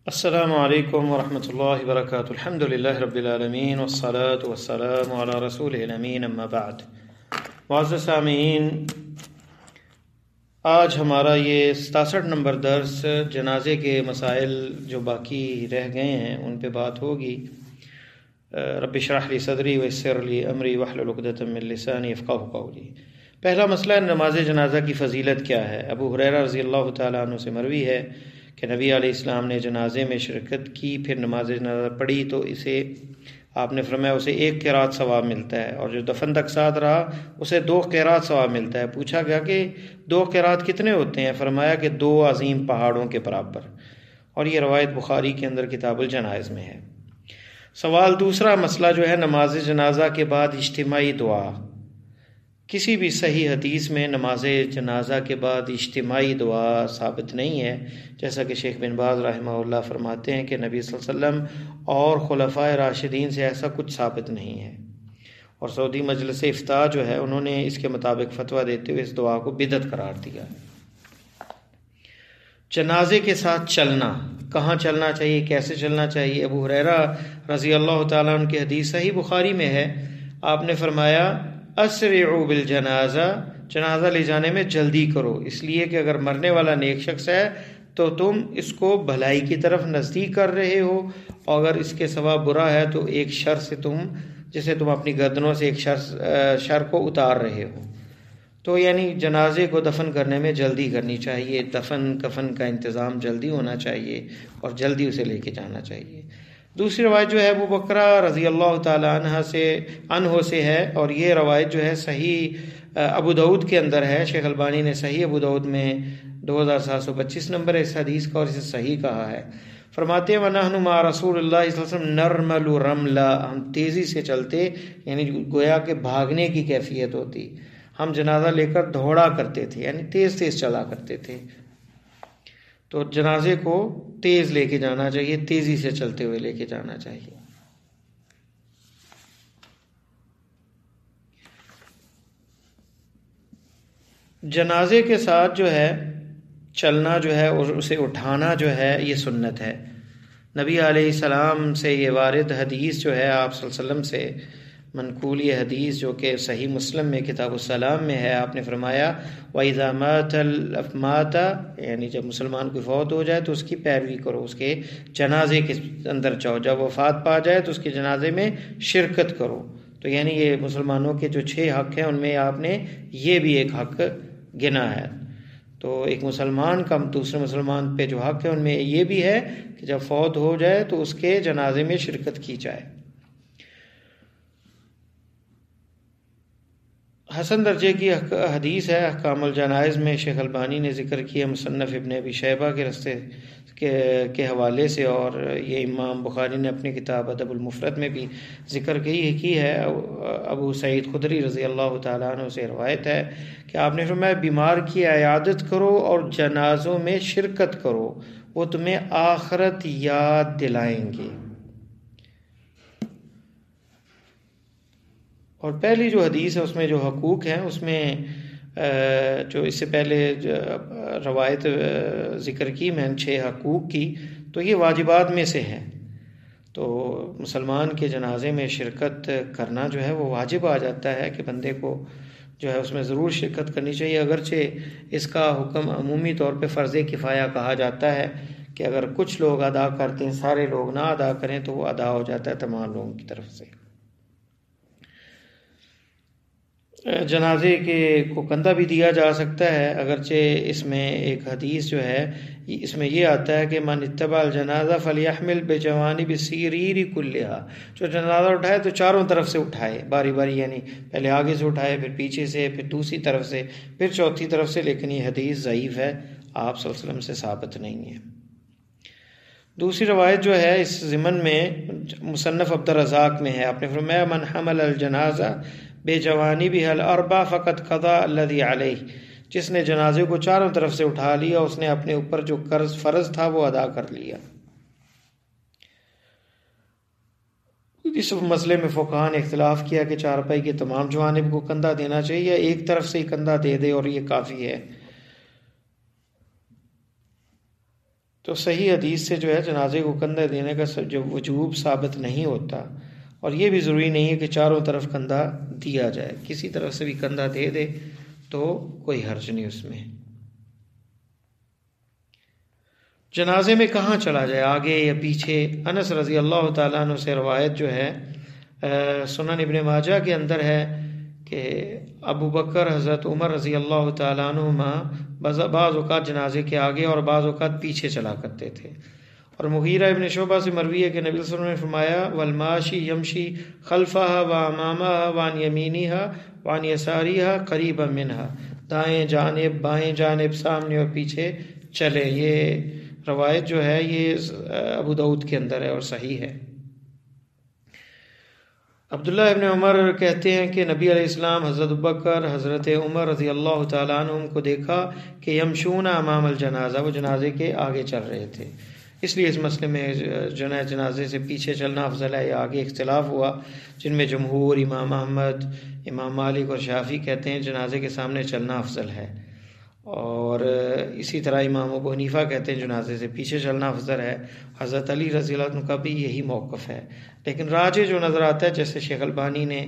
السلام علیکم ورحمۃ اللہ وبرکاتہ۔ الحمد للہ رب العالمین والصلاة والسلام علی رسولہ الامین، اما بعد۔ معزز سامعین، آج ہمارا یہ 67 نمبر درس جنازے کے مسائل جو باقی رہ گئے ہیں ان پہ بات ہوگی۔ رب اشرح لی صدری ویسر لی امری واحلل عقدۃ من لسانی یفقہوا قولی۔ پہلا مسئلہ نماز جنازہ کی فضیلت کیا ہے۔ ابو ہریرہ رضی اللہ تعالیٰ عنہ سے مروی ہے کہ نبی علیہ السلام نے جنازے میں شرکت کی، پھر نماز جنازہ پڑھی تو آپ نے فرمایا اسے 1 قرات ثواب ملتا ہے، اور جو دفن تک ساتھ رہا اسے 2 قرات ثواب ملتا ہے۔ پوچھا گیا کہ 2 قرات کتنے ہوتے ہیں؟ فرمایا کہ 2 عظیم پہاڑوں کے برابر، اور یہ روایت بخاری کے اندر کتاب الجنائز میں ہے۔ سوال دوسرا مسئلہ جو ہے نماز جنازہ کے بعد اجتماعی دعا۔ کسی بھی صحیح حدیث میں نماز جنازہ کے بعد اجتماعی دعا ثابت نہیں ہے، جیسا کہ شیخ بن باز رحمہ اللہ فرماتے ہیں کہ نبی صلی اللہ علیہ وسلم اور خلفائے راشدین سے ایسا کچھ ثابت نہیں ہے، اور سعودی مجلس افتاء جو ہے انہوں نے اس کے مطابق فتویٰ دیتے ہوئے اس دعا کو بدعت قرار دیا۔ جنازے کے ساتھ چلنا، کہاں چلنا چاہیے، کیسے چلنا چاہیے۔ ابو ہریرہ رضی اللہ تعالیٰ عنہ کی حدیث صحیح بخاری میں ہے، آپ نے فرمایا اسرعوا بالجنازہ، جنازہ لے جانے میں جلدی کرو، اس لیے کہ اگر مرنے والا نیک شخص ہے تو تم اس کو بھلائی کی طرف نزدیک کر رہے ہو، اور اگر اس کے سوا برا ہے تو ایک شر سے جسے تم اپنی گردنوں سے ایک شر کو اتار رہے ہو۔ تو یعنی جنازے کو دفن کرنے میں جلدی کرنی چاہیے، دفن کفن کا انتظام جلدی ہونا چاہیے اور جلدی اسے لے کے جانا چاہیے۔ دوسری روایت جو ہے ابو بکرہ رضی اللہ تعالی عنہ سے ہے، اور یہ روایت جو ہے صحیح ابو داؤد کے اندر ہے۔ شیخ البانی نے صحیح ابو داؤد میں 2725 نمبر اس حدیث کا، اور اسے صحیح کہا ہے۔ فرماتے ہیں وَنَحْنُ مَعَ رسول اللہ صلی اللہ علیہ وسلم نَرْمَلُ رَمْلًا، ہم تیزی سے چلتے، یعنی گویا کہ بھاگنے کی کیفیت ہوتی، ہم جنازہ لے کر دوڑا کرتے تھے، یعنی تیز تیز چلا کرتے تھے۔ تو جنازے کو تیز لے کے جانا چاہیے، تیزی سے چلتے ہوئے لے کے جانا چاہیے۔ جنازے کے ساتھ جو ہے چلنا جو ہے اور اسے اٹھانا جو ہے یہ سنت ہے۔ نبی علیہ السلام سے یہ وارد حدیث جو ہے، آپ صلی اللہ علیہ وسلم سے منقول یہ حدیث جو کہ صحیح مسلم میں کتاب السلام میں ہے، آپ نے فرمایا وَإِذَا مَاتَ، یعنی جب مسلمان کوئی فوت ہو جائے تو اس کی پیروی کرو، اس کے جنازے کے اندر جاؤ، جب وفات پا جائے تو اس کے جنازے میں شرکت کرو۔ تو یعنی یہ مسلمانوں کے جو 6 حق ہیں ان میں آپ نے یہ بھی ایک حق گنا ہے۔ تو ایک مسلمان کا دوسرے مسلمان پہ جو حق ہے ان میں یہ بھی ہے کہ جب فوت ہو جائے تو اس کے جنازے میں شرکت کی جائے۔ حسن درجے کی حدیث ہے، احکام الجنائز میں شیخ البانی نے ذکر کیا، مصنف ابن ابی شیبہ کے رستے کے حوالے سے، اور یہ امام بخاری نے اپنی کتاب ادب المفرد میں بھی ذکر کی ہے۔ ابو سعید خدری رضی اللہ تعالیٰ عنہ سے روایت ہے کہ آپ نے فرمایا بیمار کی عیادت کرو اور جنازوں میں شرکت کرو، وہ تمہیں آخرت یاد دلائیں گے۔ اور پہلی جو حدیث ہے اس میں جو حقوق ہیں، اس میں جو اس سے پہلے روایت ذکر کی میں نے 6 حقوق کی، تو یہ واجبات میں سے ہے۔ تو مسلمان کے جنازے میں شرکت کرنا جو ہے وہ واجب آ جاتا ہے کہ بندے کو جو ہے اس میں ضرور شرکت کرنی چاہیے، اگرچہ اس کا حکم عمومی طور پہ فرض کفایہ کہا جاتا ہے کہ اگر کچھ لوگ ادا کرتے ہیں، سارے لوگ نہ ادا کریں تو وہ ادا ہو جاتا ہے تمام لوگوں کی طرف سے۔ جنازے کو کندھا بھی دیا جا سکتا ہے، اگرچہ اس میں ایک حدیث جو ہے اس میں یہ آتا ہے کہ من اتبع الجنازہ فلیحمل بجوانب السریر کلھا، جو جنازہ اٹھائے تو چاروں طرف سے اٹھائے، باری باری، یعنی پہلے آگے سے اٹھائے، پھر پیچھے سے، پھر دوسری طرف سے، پھر چوتھی طرف سے، لیکن یہ حدیث ضعیف ہے، آپ صلی اللہ علیہ وسلم سے ثابت نہیں ہے۔ دوسری روایت جو ہے اس ضمن میں مصنف عبد الرزاق میں ہے، آپ نے فرمایا من حمل الجنازہ بے جوانی بھی حل اربا فقط قضا الذی علیہ، جس نے جنازے کو چاروں طرف سے اٹھا لیا اس نے اپنے اوپر جو قرض فرض تھا وہ ادا کر لیا۔ اس مسئلے میں فقہاء نے اختلاف کیا کہ چارپائی کے تمام جوانب کو کندھا دینا چاہیے یا ایک طرف سے ہی کندھا دے دے اور یہ کافی ہے۔ تو صحیح حدیث سے جو ہے جنازے کو کندھا دینے کا جو وجوب ثابت نہیں ہوتا، اور یہ بھی ضروری نہیں ہے کہ چاروں طرف کندھا دیا جائے، کسی طرف سے بھی کندھا دے دے تو کوئی حرج نہیں اس میں۔ جنازے میں کہاں چلا جائے، آگے یا پیچھے؟ انس رضی اللہ تعالیٰ عنہ سے روایت جو ہے سنن ابن ماجہ کے اندر ہے کہ ابو بکر حضرت عمر رضی اللہ تعالیٰ عنہما بعض اوقات جنازے کے آگے اور بعض اوقات پیچھے چلا کرتے تھے۔ اور مغیرہ ابن شعبہ سے مروی ہے کہ نبی صلی اللہ علیہ وسلم نے فرمایا والماشی یمشی خلفہا وامامہا وان یمینہا وان یساریہا قریبا منہا، دائیں جانب بائیں جانب سامنے اور پیچھے چلے۔ یہ روایت جو ہے یہ ابو داؤد کے اندر ہے اور صحیح ہے۔ عبداللہ ابن عمر کہتے ہیں کہ نبی علیہ السلام حضرت ابوبکر حضرت عمر رضی اللہ تعالیٰ عنہم کو دیکھا کہ یمشون امام الجنازہ، وہ جنازے کے آگے چل رہے تھے۔ اس لیے اس مسئلے میں جنازے سے پیچھے چلنا افضل ہے یا آگے اختلاف ہوا، جن میں جمہور امام احمد، امام مالک اور شافعی کہتے ہیں جنازے کے سامنے چلنا افضل ہے، اور اسی طرح امام ابو حنیفہ کہتے ہیں جنازے سے پیچھے چلنا افضل ہے۔ حضرت علی رضی اللہ عنہ کا بھی یہی موقف ہے، لیکن راجح جو نظر آتا ہے جیسے شیخ البانی نے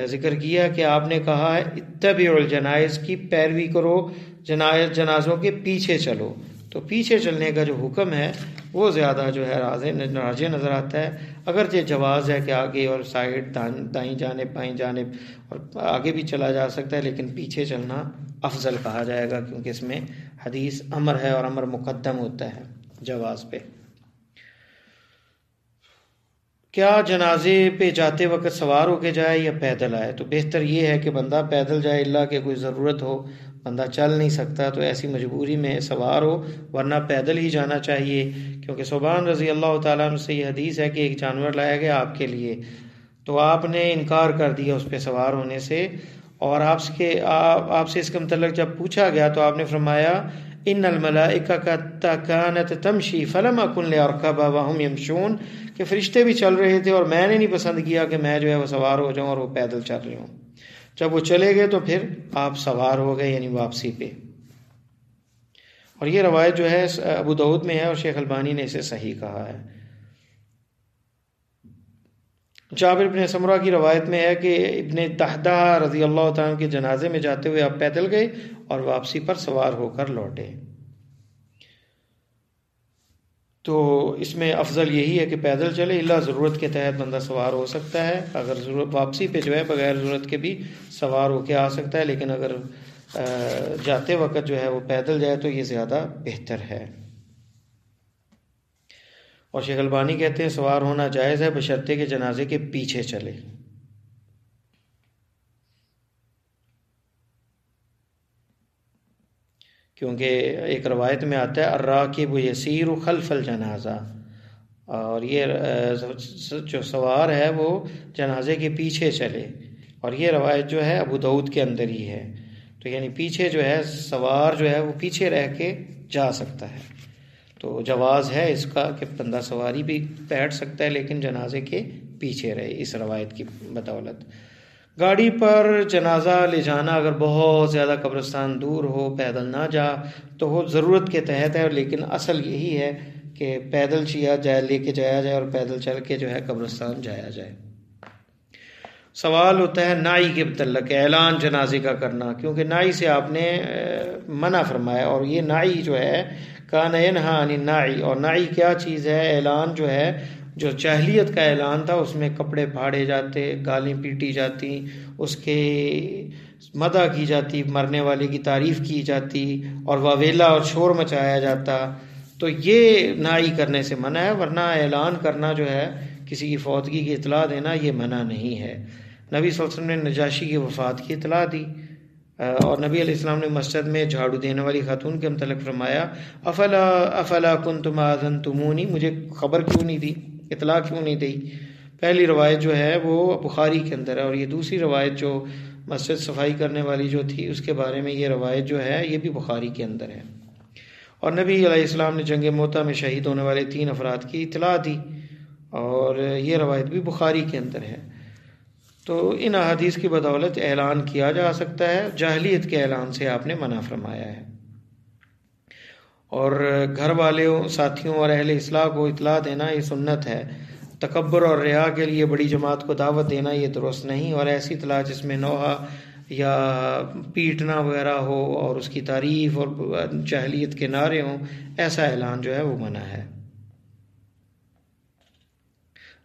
ذکر کیا کہ آپ نے کہا ہے اتبعوا الجنائز کی پیروی کرو، جنازوں کے پیچھے چلو، تو پیچھے چلنے کا جو حکم ہے وہ زیادہ جو ہے راجح نظر آتا ہے۔ اگرچہ جواز ہے کہ آگے اور سائڈ دائیں جانب بائیں جانب اور آگے بھی چلا جا سکتا ہے، لیکن پیچھے چلنا افضل کہا جائے گا کیونکہ اس میں حدیث امر ہے اور امر مقدم ہوتا ہے جواز پہ۔ کیا جنازے پہ جاتے وقت سوار ہو کے جائے یا پیدل آئے؟ تو بہتر یہ ہے کہ بندہ پیدل جائے، اللہ کہ کوئی ضرورت ہو، بندہ چل نہیں سکتا تو ایسی مجبوری میں سوار ہو، ورنہ پیدل ہی جانا چاہیے، کیونکہ ثوبان رضی اللہ تعالیٰ عنہ سے یہ حدیث ہے کہ ایک جانور لایا گیا آپ کے لیے، تو آپ نے انکار کر دیا اس پہ سوار ہونے سے، اور آپ سے اس کے متعلق جب پوچھا گیا تو آپ نے فرمایا ان الملائکہ کانت تمشی فلم اکن لارکب وہم یمشون، کہ فرشتے بھی چل رہے تھے اور میں نے نہیں پسند کیا کہ میں جو ہے وہ سوار ہو جاؤں اور وہ پیدل چل رہے ہوں۔ جب وہ چلے گئے تو پھر آپ سوار ہو گئے، یعنی واپسی پہ۔ اور یہ روایت جو ہے ابو داؤد میں ہے اور شیخ البانی نے اسے صحیح کہا ہے۔ جابر بن سمرہ کی روایت میں ہے کہ ابن دحدہ رضی اللہ تعالیٰ کے جنازے میں جاتے ہوئے آپ پیدل گئے اور واپسی پر سوار ہو کر لوٹے۔ تو اس میں افضل یہی ہے کہ پیدل چلے، الا ضرورت کے تحت بندہ سوار ہو سکتا ہے، اگر ضرورت واپسی پہ جو ہے بغیر ضرورت کے بھی سوار ہو کے آ سکتا ہے، لیکن اگر جاتے وقت جو ہے وہ پیدل جائے تو یہ زیادہ بہتر ہے۔ اور شیخ البانی کہتے ہیں سوار ہونا جائز ہے بشرطے کہ جنازے کے پیچھے چلے۔ کیونکہ ایک روایت میں آتا ہے الراکب یسیر خلف الجنازہ، اور یہ جو سوار ہے وہ جنازے کے پیچھے چلے، اور یہ روایت جو ہے ابو داؤد کے اندر ہی ہے، تو یعنی پیچھے جو ہے سوار جو ہے وہ پیچھے رہ کے جا سکتا ہے، تو جواز ہے اس کا کہ بندہ سواری بھی بیٹھ سکتا ہے لیکن جنازے کے پیچھے رہے، اس روایت کی بدولت۔ گاڑی پر جنازہ لے جانا اگر بہت زیادہ قبرستان دور ہو، پیدل نہ جا تو وہ ضرورت کے تحت ہے، لیکن اصل یہی ہے کہ پیدل لے کے جایا جائے اور پیدل چل کے جو ہے قبرستان جایا جائے۔ سوال ہوتا ہے نائی کے متعلق اعلان جنازے کا کرنا، کیونکہ نائی سے آپ نے منع فرمایا، اور یہ نائی جو ہے کان ینہا عن النائی، اور نائی کیا چیز ہے؟ اعلان جو ہے، جو جاہلیت کا اعلان تھا اس میں کپڑے پھاڑے جاتے، گالیں پیٹی جاتی، اس کے مدح کی جاتی، مرنے والے کی تعریف کی جاتی، اور واویلا اور شور مچایا جاتا، تو یہ نائی کرنے سے منع ہے، ورنہ اعلان کرنا جو ہے کسی کی فوتگی کی اطلاع دینا یہ منع نہیں ہے۔ نبی صلی اللہ علیہ وسلم نے نجاشی کی وفات کی اطلاع دی، اور نبی علیہ السلام نے مسجد میں جھاڑو دینے والی خاتون کے متعلق فرمایا افلا کنتم آذنتمونی، مجھے خبر کیوں نہیں دی، اطلاع کیوں نہیں دی؟ پہلی روایت جو ہے وہ بخاری کے اندر ہے، اور یہ دوسری روایت جو مسجد صفائی کرنے والی جو تھی اس کے بارے میں یہ روایت جو ہے یہ بھی بخاری کے اندر ہے۔ اور نبی علیہ السلام نے جنگ موتا میں شہید ہونے والے 3 افراد کی اطلاع دی، اور یہ روایت بھی بخاری کے اندر ہے۔ تو ان احادیث کی بدولت اعلان کیا جا سکتا ہے، جاہلیت کے اعلان سے آپ نے منع فرمایا ہے۔ اور گھر والوں، ساتھیوں اور اہل اصلاح کو اطلاع دینا یہ سنت ہے۔ تکبر اور ریا کے لیے بڑی جماعت کو دعوت دینا یہ درست نہیں، اور ایسی اطلاع جس میں نوحہ یا پیٹنا وغیرہ ہو اور اس کی تعریف اور جاہلیت کے نعرے ہوں، ایسا اعلان جو ہے وہ منع ہے۔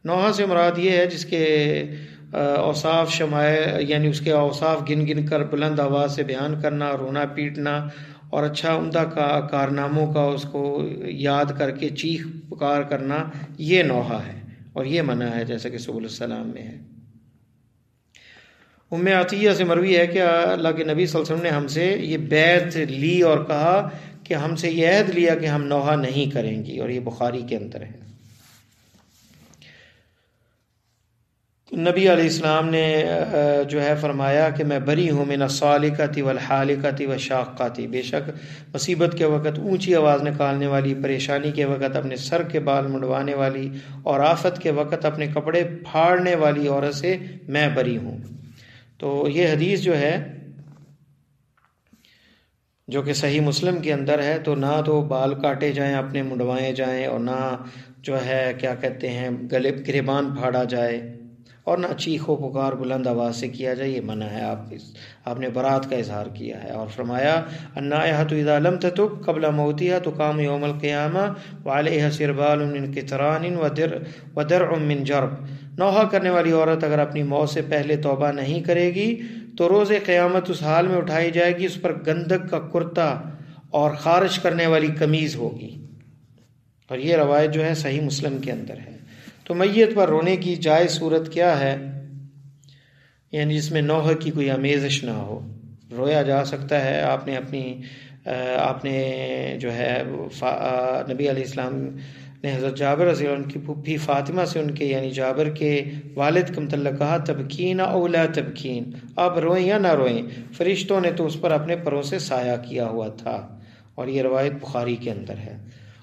نوحہ سے مراد یہ ہے جس کے اوصاف شمائل، یعنی اس کے اوصاف گن گن کر بلند آواز سے بیان کرنا، رونا پیٹنا اور اچھا عمدہ کارناموں کا اس کو یاد کر کے چیخ پکار کرنا، یہ نوحہ ہے اور یہ منع ہے، جیسا کہ سبل السلام میں ہے۔ ام عطیہ سے مروی ہے کہ اللہ کے نبی صلی اللہ علیہ وسلم نے ہم سے یہ بیعت لی اور کہا کہ ہم سے یہ عہد لیا کہ ہم نوحہ نہیں کریں گی، اور یہ بخاری کے اندر ہے۔ نبی علیہ السلام نے جو ہے فرمایا کہ میں بری ہوں من الصالقۃ والحالقۃ والشاقۃ، بے شک مصیبت کے وقت اونچی آواز نکالنے والی، پریشانی کے وقت اپنے سر کے بال منڈوانے والی، اور آفت کے وقت اپنے کپڑے پھاڑنے والی عورت سے میں بری ہوں۔ تو یہ حدیث جو ہے، جو کہ صحیح مسلم کے اندر ہے، تو نہ تو بال کاٹے جائیں، اپنے منڈوائے جائیں، اور نہ جو ہے کیا کہتے ہیں گریبان پھاڑا جائے، اور نہ چیخ و پکار بلند آواز سے کیا جائے، یہ منع ہے۔ آپ نے برات کا اظہار کیا ہے، اور فرمایا النائحۃ اذا لم تتب قبل موتها تقام یوم القیامہ وعلیہا سربال من قطران ودرع من جرب، نوحہ کرنے والی عورت اگر اپنی موت سے پہلے توبہ نہیں کرے گی تو روز قیامت اس حال میں اٹھائی جائے گی، اس پر گندک کا کرتا اور خارش کرنے والی قمیض ہوگی، اور یہ روایت جو ہے صحیح مسلم کے اندر ہے۔ تو میت پر رونے کی جائز صورت کیا ہے؟ یعنی جس میں نوحہ کی کوئی آمیزش نہ ہو، رویا جا سکتا ہے۔ آپ نے جو ہے نبی علیہ السلام نے حضرت جابر رضی اللہ عنہ کی پھوپھی فاطمہ سے، ان کے یعنی جابر کے والد کے متعلق کہا تبکین او لا تبکین، آپ روئیں یا نہ روئیں، فرشتوں نے تو اس پر اپنے پروں سے سایہ کیا ہوا تھا، اور یہ روایت بخاری کے اندر ہے۔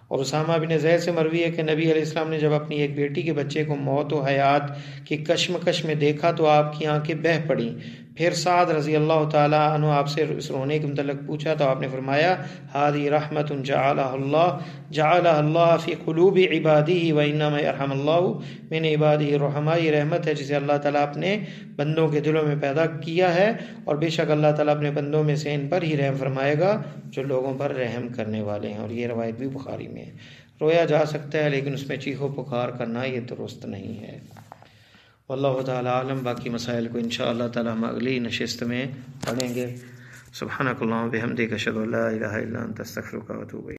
اور اسامہ بن زید سے مروی ہے کہ نبی علیہ السلام نے جب اپنی ایک بیٹی کے بچے کو موت و حیات کی کشمکش میں دیکھا تو آپ کی آنکھیں بہہ پڑیں۔ پھر سعد رضی اللہ تعالیٰ عنہ آپ سے اس رونے کے متعلق پوچھا تو آپ نے فرمایا ہذه رحمت جعلها اللہ فی قلوب عبادہ وانما یرحم اللہ من عبادہ الرحماء، یہ رحمت ہے جسے اللہ تعالیٰ اپنے بندوں کے دلوں میں پیدا کیا ہے، اور بے شک اللہ تعالیٰ اپنے بندوں میں سے ان پر ہی رحم فرمائے گا جو لوگوں پر رحم کرنے والے ہیں، اور یہ روایت بھی بخاری میں ہے۔ رویا جا سکتا ہے لیکن اس میں چیخ و پکار کرنا یہ درست نہیں ہے۔ واللہ تعالی عالم۔ باقی مسائل کو انشاءاللہ تعالی ہم اگلی نشست میں پڑھیں گے۔ سبحانک اللہم و بحمدک اشہد ان لا الہ الا انت استغفرک و اتوب الیک۔